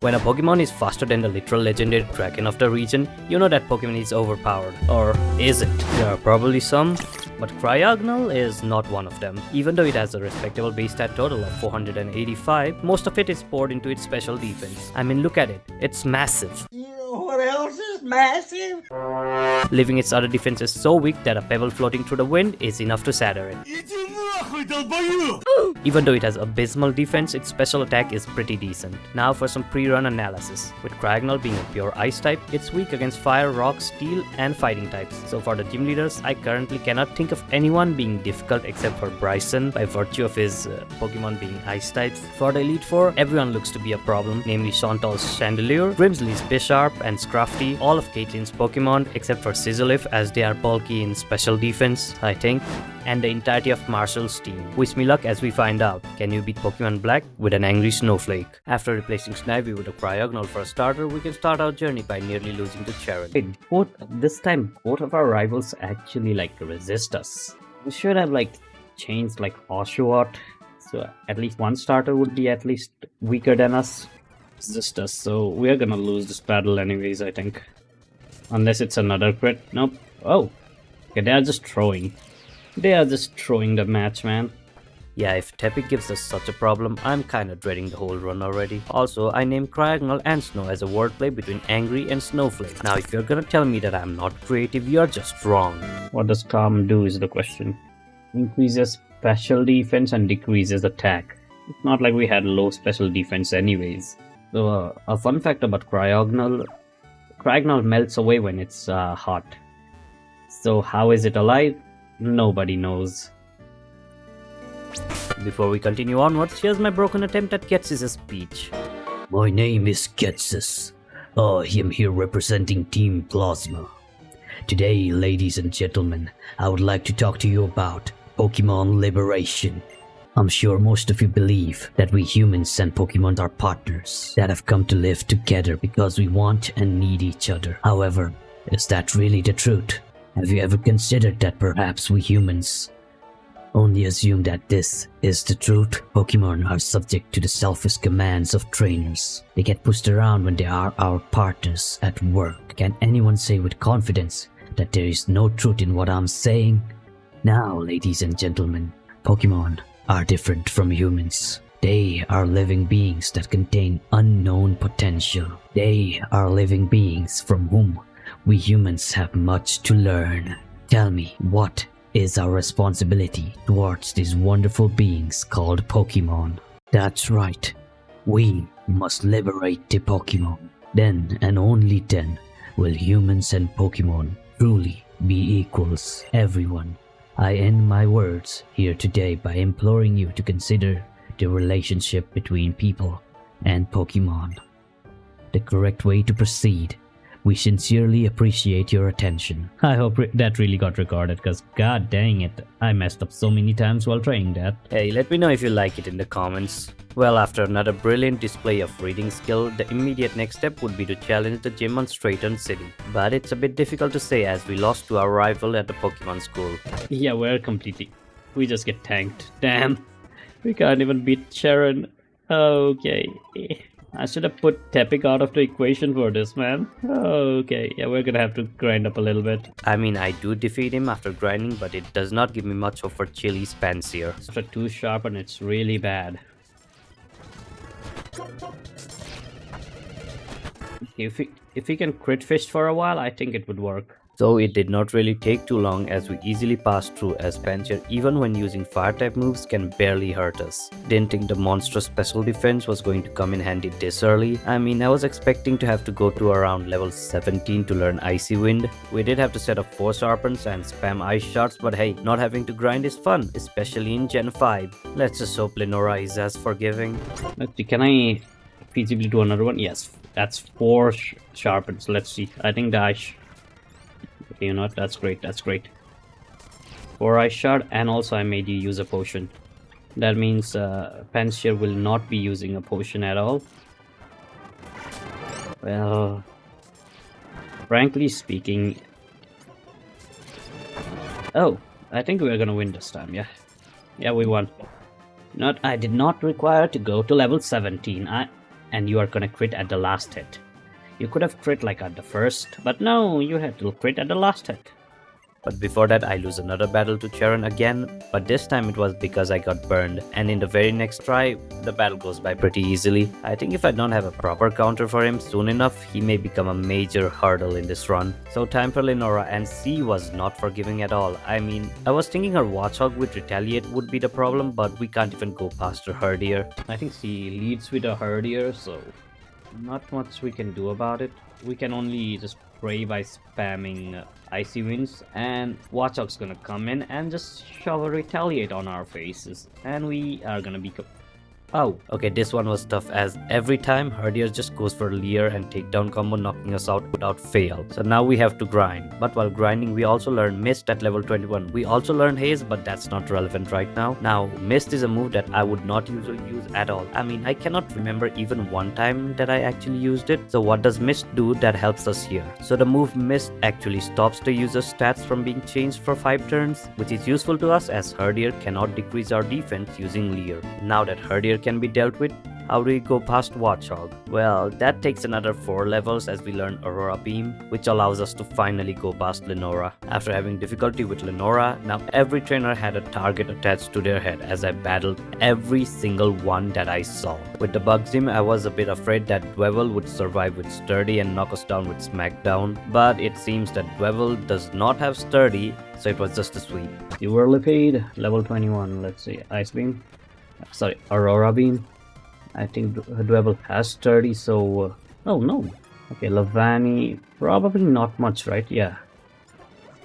When a Pokemon is faster than the literal legendary dragon of the region, you know that Pokemon is overpowered. Or is it? There are probably some, but Cryogonal is not one of them. Even though it has a respectable base stat total of 485, most of it is poured into its special defense. I mean, look at it. It's massive. You know what else is massive? Leaving its other defenses so weak that a pebble floating through the wind is enough to shatter it. Even though it has abysmal defense, its special attack is pretty decent. Now for some pre-run analysis. With Cryogonal being a pure ice type, it's weak against fire, rock, steel, and fighting types. So for the gym leaders, I currently cannot think of anyone being difficult except for Bryson by virtue of his Pokemon being ice types. For the Elite Four, everyone looks to be a problem, namely Chantal's Chandelure, Grimsley's Bisharp, and Scrafty, all of Caitlin's Pokemon except for Sizzleif as they are bulky in special defense, I think, and the entirety of Marshall's team. Wish me luck as we find out. Can you beat Pokemon Black with an angry snowflake? After replacing Snivy with a Cryogonal for a starter, we can start our journey by nearly losing to Charon. Wait, this time both of our rivals actually resist us. We should have changed Oshawott, so at least one starter would be at least weaker than us. Resist us, so we're gonna lose this battle anyways, I think. Unless it's another crit. Nope. Oh. Okay, they are just throwing. They are just throwing the match, man. Yeah, if Tepic gives us such a problem, I'm kinda dreading the whole run already. Also, I named Cryogonal and Snow as a wordplay between angry and snowflake. Now, if you're gonna tell me that I'm not creative, you're just wrong. What does Calm do is the question. Increases special defense and decreases attack. It's not like we had low special defense anyways. So, a fun fact about Cryogonal melts away when it's hot. So how is it alive? Nobody knows. Before we continue onwards, here's my broken attempt at Getsis' speech. My name is Getsis. I am here representing Team Plasma. Today, ladies and gentlemen, I would like to talk to you about Pokemon liberation. I'm sure most of you believe that we humans and Pokemon are partners that have come to live together because we want and need each other. However, is that really the truth? Have you ever considered that perhaps we humans only assume that this is the truth? Pokemon are subject to the selfish commands of trainers. They get pushed around when they are our partners at work. Can anyone say with confidence that there is no truth in what I'm saying? Now, ladies and gentlemen, Pokemon are different from humans. They are living beings that contain unknown potential. They are living beings from whom we humans have much to learn. Tell me, what is our responsibility towards these wonderful beings called Pokemon? That's right. We must liberate the Pokemon. Then and only then will humans and Pokemon truly be equals. Everyone, I end my words here today by imploring you to consider the relationship between people and Pokemon. The correct way to proceed. We sincerely appreciate your attention. I hope that really got recorded, because god dang it, I messed up so many times while trying that. Hey, let me know if you like it in the comments. Well, after another brilliant display of reading skill, the immediate next step would be to challenge the gym on Straighten City. But it's a bit difficult to say as we lost to our rival at the Pokemon school. Yeah, we just get tanked. Damn. We can't even beat Sharon. Okay. I should have put Tepic out of the equation for this, man. Okay, yeah, we're gonna have to grind up a little bit. I mean, I do defeat him after grinding, but it does not give me much hope for Chili's Pansear. After 2 sharpen, it's really bad. If he can crit fish for a while, I think it would work. So it did not really take too long as we easily passed through, as Pansear even when using fire type moves can barely hurt us. Didn't think the monstrous special defense was going to come in handy this early. I mean, I was expecting to have to go to around level 17 to learn Icy Wind. We did have to set up 4 sharpens and spam ice shards, but hey, not having to grind is fun, especially in Gen 5. Let's just hope Lenora is as forgiving. Let's see, can I feasibly do another one? Yes, that's 4 sharpens. Let's see, I think the ice... Okay, you know what? That's great. 4 ice shard, and also I made you use a potion. That means Pansear will not be using a potion at all. Well, frankly speaking... Oh, I think we're gonna win this time, yeah. Yeah, we won. I did not require to go to level 17. and you are gonna crit at the last hit. You could have crit like at the first, but no, you had to crit at the last hit. But before that I lose another battle to Charon again, but this time it was because I got burned, and in the very next try, the battle goes by pretty easily. I think if I don't have a proper counter for him soon enough, he may become a major hurdle in this run. So time for Lenora, and she was not forgiving at all. I mean, I was thinking her Watchog with Retaliate would be the problem, but we can't even go past her Herdier. I think she leads with a Herdier, so not much we can do about it. We can only just pray by spamming Icy Winds, and Watchog's gonna come in and just shove a Retaliate on our faces, and we are gonna be oh, okay, this one was tough as every time Herdier just goes for Leer and takedown combo, knocking us out without fail. So now we have to grind. But while grinding, we also learn Mist at level 21. We also learn Haze, but that's not relevant right now. Now, Mist is a move that I would not usually use at all. I mean, I cannot remember even one time that I actually used it. So what does Mist do that helps us here? So the move Mist actually stops the user's stats from being changed for 5 turns, which is useful to us as Herdier cannot decrease our defense using Leer. Now that Herdier can be dealt with, how do we go past Watchog? Well, that takes another 4 levels as we learn Aurora Beam, which allows us to finally go past Lenora. After having difficulty with Lenora, now every trainer had a target attached to their head as I battled every single one that I saw. With the Bugzim, I was a bit afraid that Dwevel would survive with Sturdy and knock us down with Smackdown, but it seems that Dwevel does not have Sturdy, so it was just a sweep. You were paid level 21, let's see, Ice Beam. Sorry, Aurora Beam. I think Dwevel has Sturdy, so... oh no. Okay, Lavani, probably not much, right? Yeah.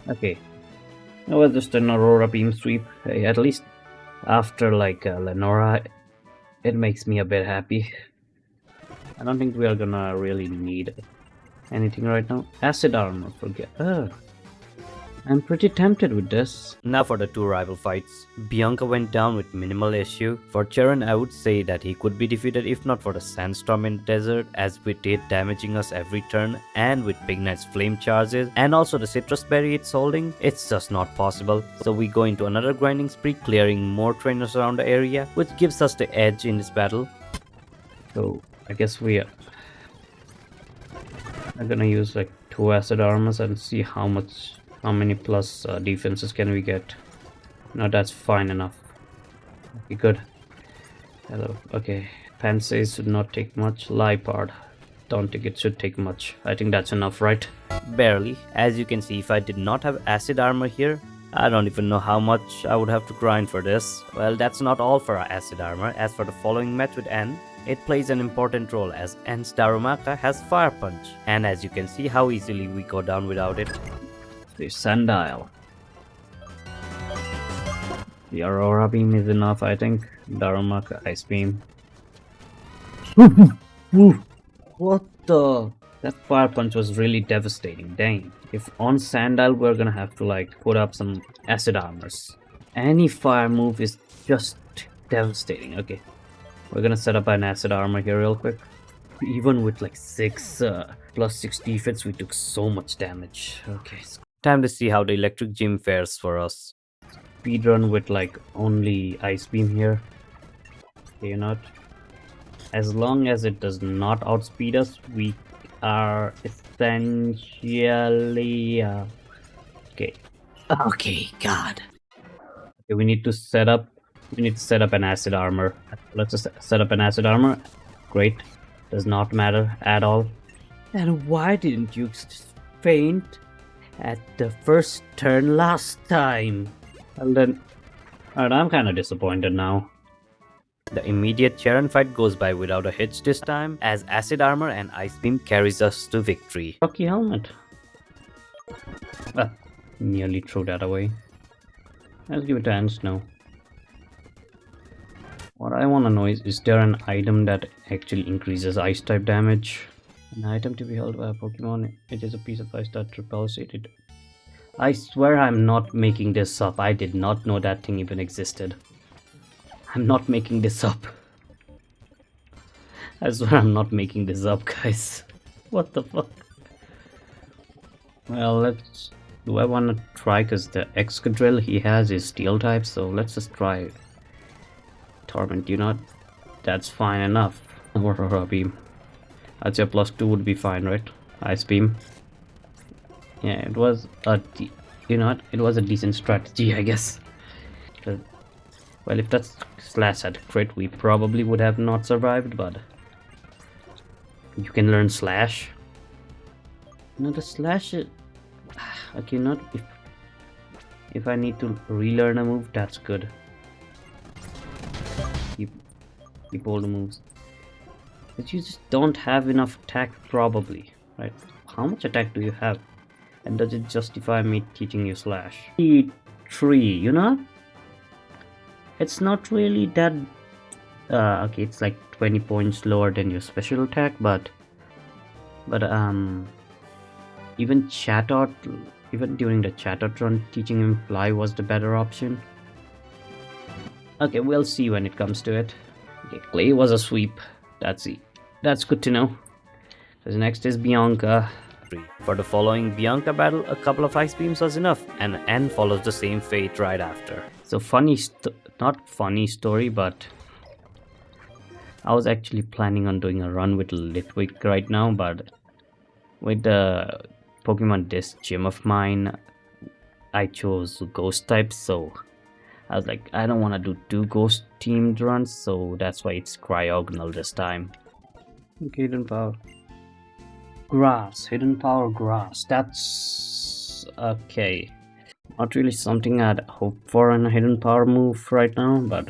Okay. That was just an Aurora Beam sweep. Hey, at least after like Lenora, it makes me a bit happy. I don't think we are gonna really need anything right now. Acid Armor, forget. I'm pretty tempted with this. Now for the 2 rival fights. Bianca went down with minimal issue. For Charon, I would say that he could be defeated if not for the Sandstorm in the desert, as with it damaging us every turn, and with Big Knight's flame charges, and also the citrus berry it's holding, it's just not possible. So we go into another grinding spree, clearing more trainers around the area, which gives us the edge in this battle. So I guess we are gonna use like 2 acid armors and see how many plus defenses can we get. No, that's fine enough. Okay, good. Hello. Okay, Pansy should not take much. Lipard, don't think it should take much. I think that's enough, right? Barely. As you can see, if I did not have acid armor here, I don't even know how much I would have to grind for this. Well, that's not all for our acid armor. As for the following match with N, it plays an important role as N's Darumaka has Fire Punch, and as you can see how easily we go down without it. The Sandile. The Aurora Beam is enough, I think. Darumaka Ice Beam. What the? That Fire Punch was really devastating, dang. If on Sandile we're gonna have to like put up some acid armors. Any fire move is just devastating. Okay, we're gonna set up an acid armor here real quick. Even with like 6 plus 6 defense, we took so much damage. Okay, time to see how the electric gym fares for us. Speedrun with like only Ice Beam here. Okay, not. As long as it does not outspeed us, we are essentially okay. Okay, God. Okay, we need to set up an acid armor. Let's just set up an acid armor. Great. Does not matter at all. And why didn't you faint at the first turn last time? Well then, alright, I'm kind of disappointed now. The immediate Charon fight goes by without a hitch this time, as Acid Armor and Ice Beam carries us to victory. Rocky Helmet. Nearly threw that away. Let's give it a Ant now. What I want to know is there an item that actually increases ice type damage? An item to be held by a Pokemon. It is a piece of ice that repels it. I swear I'm not making this up. I did not know that thing even existed. I'm not making this up. I swear I'm not making this up, guys. What the fuck? Well, let's... Do I want to try? Because the Excadrill he has is steel type, so let's just try Torment. You know, that's fine enough. Or beam. I'd say +2 would be fine, right? Ice beam. Yeah, it was a you know what? It was a decent strategy, I guess. Well, if that slash had crit, we probably would have not survived, but you can learn slash. No, the slash is okay. Not if I need to relearn a move, that's good. Keep all the moves. But you just don't have enough attack, probably, right? How much attack do you have? And does it justify me teaching you slash? 3, you know? It's not really that... okay, it's like 20 points lower than your special attack, but even Chatot, even during the Chatot run, teaching him fly was the better option. Okay, we'll see when it comes to it. Okay, Clay was a sweep. That's good to know. Because next is Bianca. For the following Bianca battle, a couple of ice beams was enough, and N follows the same fate right after. So not funny story, but I was actually planning on doing a run with Litwick right now, but with the Pokemon Disc gym of mine, I chose Ghost types, so I was like, I don't want to do 2 Ghost themed runs, so that's why it's Cryogonal this time. Okay, hidden power. Grass, hidden power grass. That's okay. Not really something I'd hope for in a hidden power move right now, but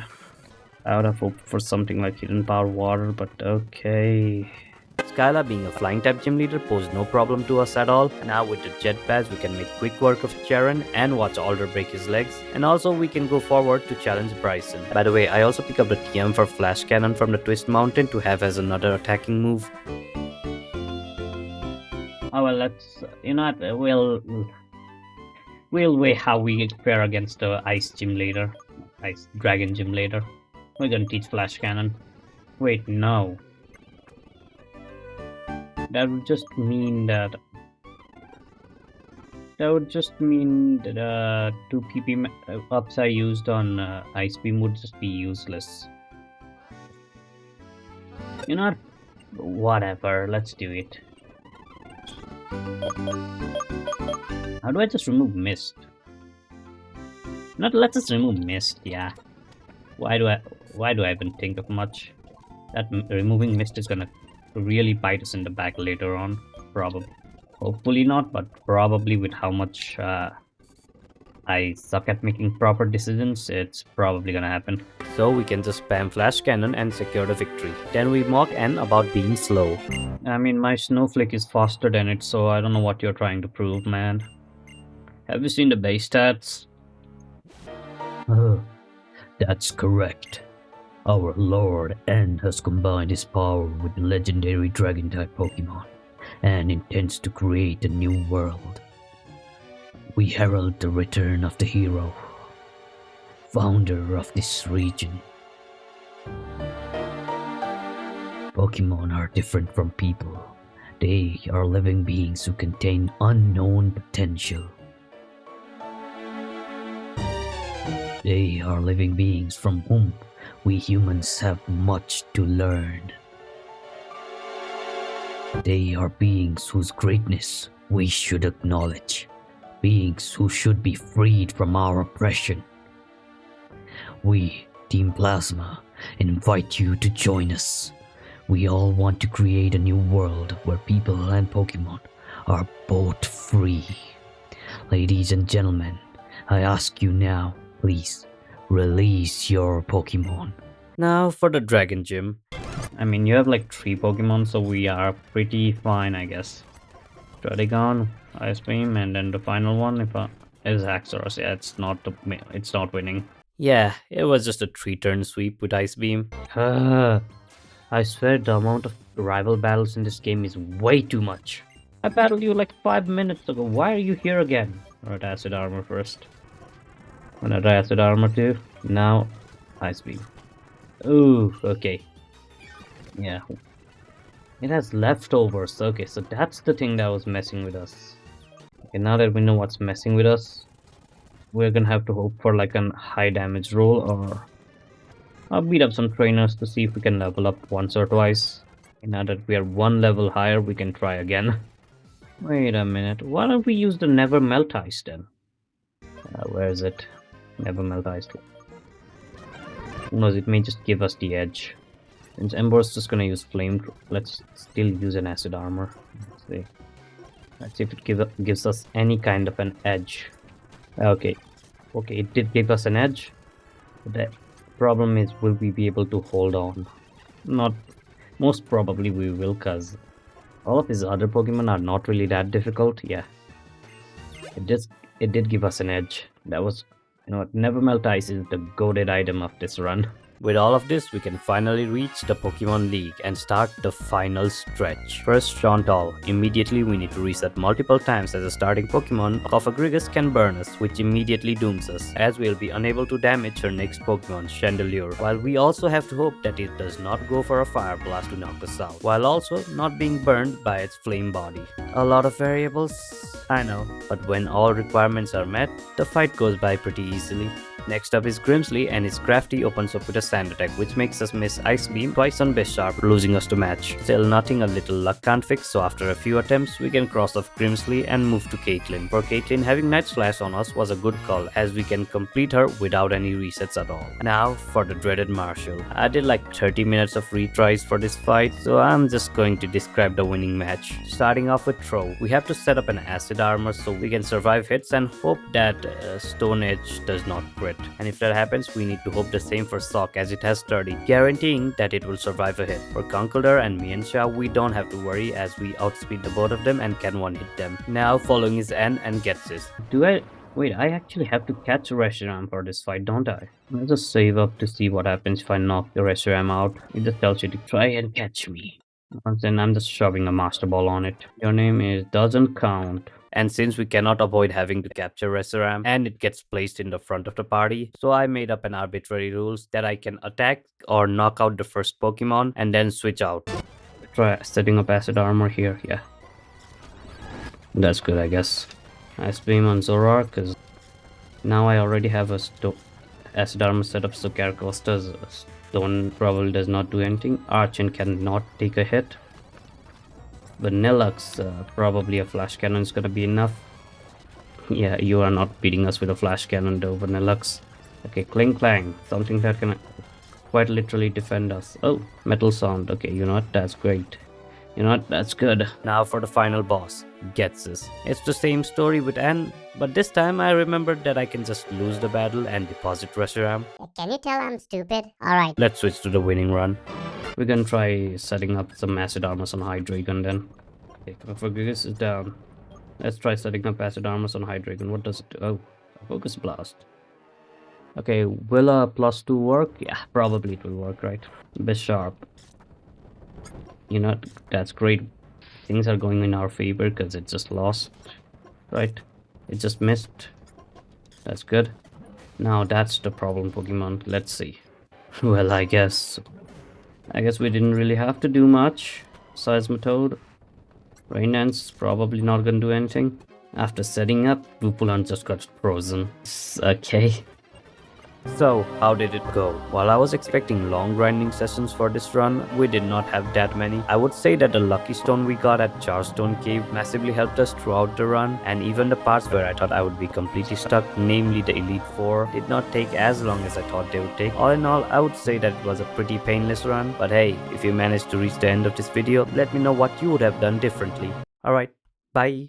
I would have hoped for something like hidden power water, but okay. Skyla, being a flying type gym leader, posed no problem to us at all. Now with the jet badge, we can make quick work of Charon and watch Alder break his legs. And also we can go forward to challenge Bryson. By the way, I also pick up the TM for Flash Cannon from the Twist Mountain to have as another attacking move. Oh well, let's, you know what, we'll weigh how we fare against the Ice Gym Leader. Ice Dragon Gym Leader. We're gonna teach Flash Cannon. Wait, no. That would just mean that... That would just mean that 2 PP ups I used on Ice Beam would just be useless. You know what? Whatever, let's do it. How do I just remove Mist? Let's just remove Mist, yeah. Why do I even think of much? That removing Mist is gonna really bite us in the back later on. Probably. Hopefully not, but probably with how much I suck at making proper decisions, it's probably gonna happen. So we can just spam Flash Cannon and secure the victory. Then we mock N about being slow. I mean, my snowflake is faster than it, so I don't know what you're trying to prove, man. Have you seen the base stats? That's correct. Our Lord N has combined his power with legendary Dragon-type Pokemon and intends to create a new world. We herald the return of the hero, founder of this region. Pokemon are different from people. They are living beings who contain unknown potential. They are living beings from whom we humans have much to learn. They are beings whose greatness we should acknowledge. Beings who should be freed from our oppression. We, Team Plasma, invite you to join us. We all want to create a new world where people and Pokemon are both free. Ladies and gentlemen, I ask you now, please, release your Pokemon. Now for the Dragon Gym. I mean, you have like 3 Pokemon, so we are pretty fine, I guess. Cryogonal, Ice Beam, and then the final one is Axoros. Yeah, it's not winning. Yeah, it was just a 3-turn sweep with Ice Beam. I swear the amount of rival battles in this game is way too much. I battled you like 5 minutes ago. Why are you here again? Alright, Acid Armor first. Another Acid Armor too. Now, Ice Beam. Ooh, okay. Yeah. It has leftovers. Okay, so that's the thing that was messing with us. Okay, now that we know what's messing with us, we're gonna have to hope for like a high damage roll, or I'll beat up some trainers to see if we can level up once or twice. And now that we are one level higher, we can try again. Wait a minute, why don't we use the never melt ice then? Where is it? Never melt ice. Who knows, it may just give us the edge. Since Ember is just gonna use flame, let's still use an acid armor. Let's see if it gives us any kind of an edge. Okay, it did give us an edge. But the problem is, will we be able to hold on? Not, most probably we will, cause all of his other Pokemon are not really that difficult. Yeah, it did give us an edge. That was, you know what, Never Melt Ice is the goated item of this run. With all of this, we can finally reach the Pokemon League and start the final stretch. First, Chantal. Immediately, we need to reset multiple times as a starting Pokemon. Cofagrigus can burn us, which immediately dooms us, as we'll be unable to damage her next Pokemon, Chandelure. While we also have to hope that it does not go for a Fire Blast to knock us out, while also not being burned by its flame body. A lot of variables, I know, but when all requirements are met, the fight goes by pretty easily. Next up is Grimsley, and his Crafty opens up with a sand attack, which makes us miss Ice Beam twice on Bisharp, losing us to match. Still nothing a little luck can't fix, so after a few attempts, we can cross off Grimsley and move to Caitlyn. For Caitlyn, having Night Slash on us was a good call, as we can complete her without any resets at all. Now for the dreaded Marshall. I did like 30 minutes of retries for this fight, so I'm just going to describe the winning match. Starting off with Throw, we have to set up an acid armor so we can survive hits and hope that Stone Edge does not crit. And if that happens, we need to hope the same for Sock, as it has Sturdy, guaranteeing that it will survive a hit. For Conkeldurr and Mienshao, we don't have to worry, as we outspeed the both of them and can one-hit them. Now following is N and Getsis. Wait, I actually have to catch a Reshiram for this fight, don't I? Let's just save up to see what happens if I knock the Reshiram out. It just tells you to try and catch me. Once then, I'm just shoving a Master Ball on it. Your name is doesn't count. And since we cannot avoid having to capture Reshiram, and it gets placed in the front of the party, so I made up an arbitrary rules that I can attack or knock out the first Pokemon and then switch out. Try setting up acid armor here, yeah. That's good, I guess. Ice Beam on Zorar, because now I already have a acid armor set up, so Caracosta's Stone probably does not do anything. Archon cannot take a hit. Vanillux, probably a Flash Cannon is gonna be enough. Yeah, you are not beating us with a Flash Cannon though, Vanillux. Okay, Cling Clang, something that can quite literally defend us. Oh, Metal Sound, okay, you know what, that's great. You know what, that's good. Now for the final boss, Getsis. It's the same story with N, but this time I remembered that I can just lose the battle and deposit Reshiram. Can you tell I'm stupid? Alright. Let's switch to the winning run. We're gonna try setting up some acid armors on Hydreigon then. Okay, Cofagrigus is down. Let's try setting up acid armors on Hydreigon. What does it do? Oh, Focus Blast. Okay, will a +2 work? Yeah, probably it will work, right? Bisharp. You know, that's great. Things are going in our favor because it just lost. Right? It just missed. That's good. Now that's the problem Pokemon. Let's see. Well, I guess we didn't really have to do much. Seismitoad. Rain Dance is probably not gonna do anything. After setting up, Vupulan just got frozen. Okay. So, how did it go? While I was expecting long grinding sessions for this run, we did not have that many. I would say that the lucky stone we got at Charstone Cave massively helped us throughout the run, and even the parts where I thought I would be completely stuck, namely the Elite Four, did not take as long as I thought they would take. All in all, I would say that it was a pretty painless run, but hey, if you managed to reach the end of this video, let me know what you would have done differently. Alright, bye!